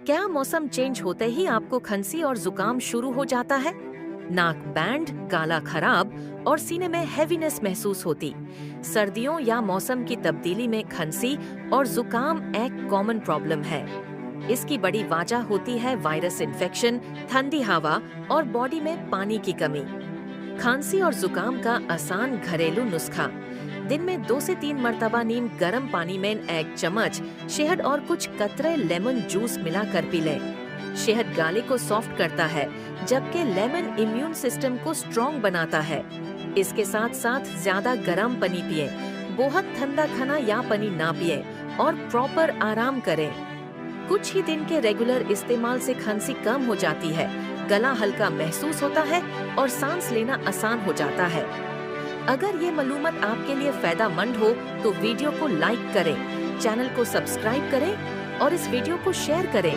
क्या मौसम चेंज होते ही आपको खांसी और जुकाम शुरू हो जाता है? नाक बैंड, गला खराब और सीने में हेवीनेस महसूस होती। सर्दियों या मौसम की तब्दीली में खांसी और जुकाम एक कॉमन प्रॉब्लम है। इसकी बड़ी वजह होती है वायरस इन्फेक्शन, ठंडी हवा और बॉडी में पानी की कमी। खांसी और जुकाम का आसान घरेलू नुस्खा: दिन में 2 से 3 मरतबा नीम गर्म पानी में 1 चम्मच शहद और कुछ कतरे लेमन जूस मिलाकर पी लें। शहद गले को सॉफ्ट करता है, जबकि लेमन इम्यून सिस्टम को स्ट्रॉन्ग बनाता है। इसके साथ साथ ज्यादा गर्म पानी पिए, बहुत ठंडा खाना या पानी ना पिए और प्रॉपर आराम करें। कुछ ही दिन के रेगुलर इस्तेमाल से खांसी कम हो जाती है, गला हल्का महसूस होता है और सांस लेना आसान हो जाता है। अगर ये मालूमात आपके लिए फायदेमंद हो तो वीडियो को लाइक करें, चैनल को सब्सक्राइब करें और इस वीडियो को शेयर करें।